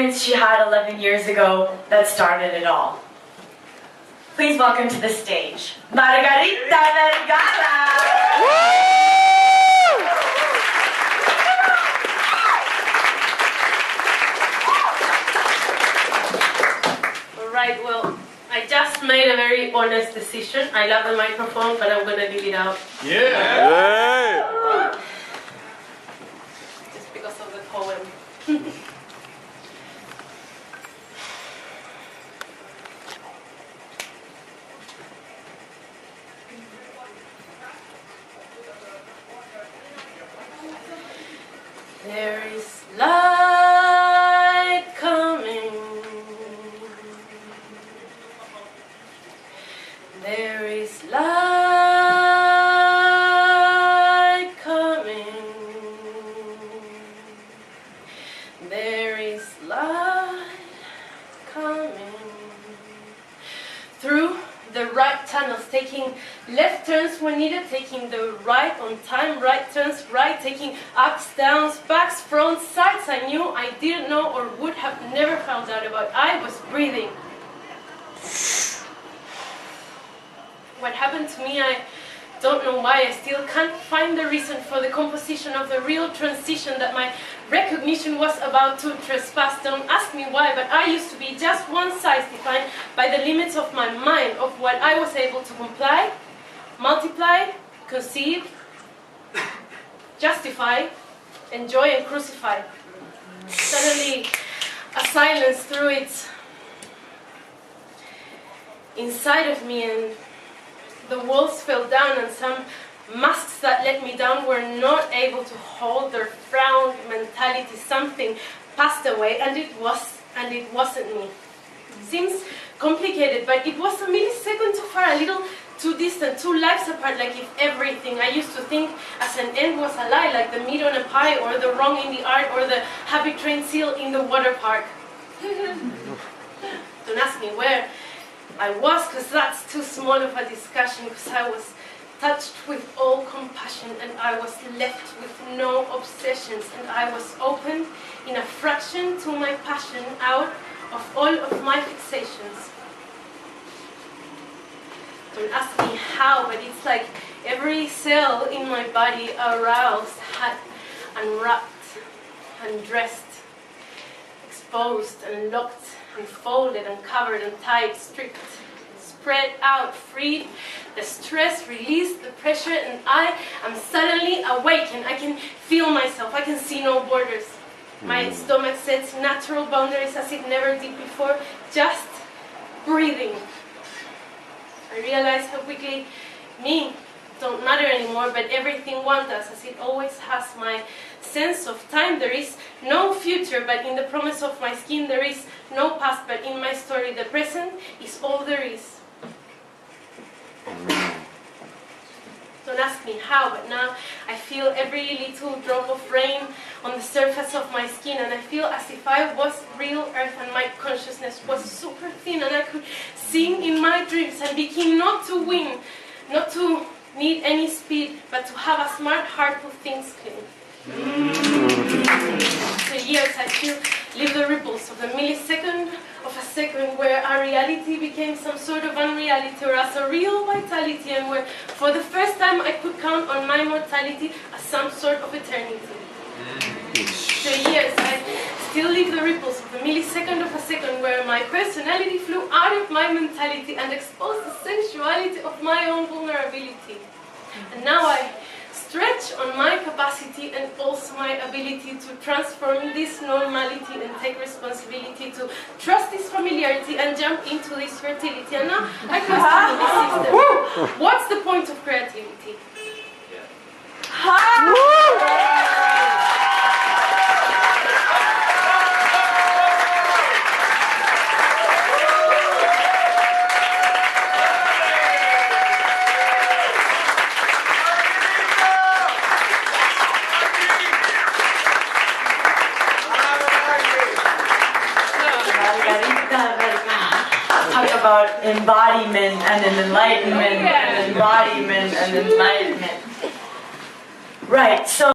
experience she had 11 years ago that started it all. Please welcome to the stage, Margarita Vergara! Alright, well, I just made a very honest decision. I love the microphone, but I'm gonna leave it out. Yeah! Just because of the poem. There is light coming. There is light coming. There is light coming. Through the right tunnels, taking left turns when needed, taking the right on time, right turns right, taking ups, downs, backs, fronts, sides I knew I didn't know or would have never found out about. I was breathing. What happened to me, I don't know why. I still can't find the reason for the composition of the real transition that my recognition was about to trespass. Don't ask me why, but I used to be just one size defined by the limits of my mind, of what I was able to comply, multiply, conceive, justify, enjoy, and crucify. Suddenly, a silence threw its inside of me, and the walls fell down, and some masks that let me down were not able to hold their frown mentality. Something passed away, and it wasn't me. Seems complicated, but it was a millisecond too far, a little too distant, 2 lives apart, like if everything I used to think as an end was a lie, like the meat on a pie, or the wrong in the art, or the happy train seal in the water park. Don't ask me where I was, because that's too small of a discussion, because I was touched with all compassion, and I was left with no obsessions, and I was open in a fraction to my passion out of all of my fixations. Don't ask me how, but it's like every cell in my body aroused, had unwrapped, undressed, exposed, unlocked, unfolded, uncovered, untied, stripped, spread out, freed, the stress, released, the pressure, and I am suddenly awakened. I can feel myself. I can see no borders. My stomach sets natural boundaries as it never did before, just breathing. I realize how quickly me don't matter anymore, but everything one does, as it always has. My sense of time, there is no future, but in the promise of my skin there is no past, but in my story the present is all there is. Don't ask me how, but now I feel every little drop of rain on the surface of my skin, and I feel as if I was real earth and my consciousness was super thin, and I could sing in my dreams and be keen not to win, not to need any speed, but to have a smart heart who thinks clean. For years I still live the ripples of the millisecond of a second, where our reality became some sort of unreality, or as a real vitality, and where for the first time I could count on my mortality as some sort of eternity. For years I still live the ripples of the millisecond of a second, where my personality flew out of my mentality and exposed the sensuality of my own vulnerability. And now I stretch on my capacity and also my ability to transform this normality and take responsibility to trust this familiarity and jump into this fertility. And now I question this system. What's the point of creativity? Talk about embodiment and enlightenment and embodiment and enlightenment. Right, so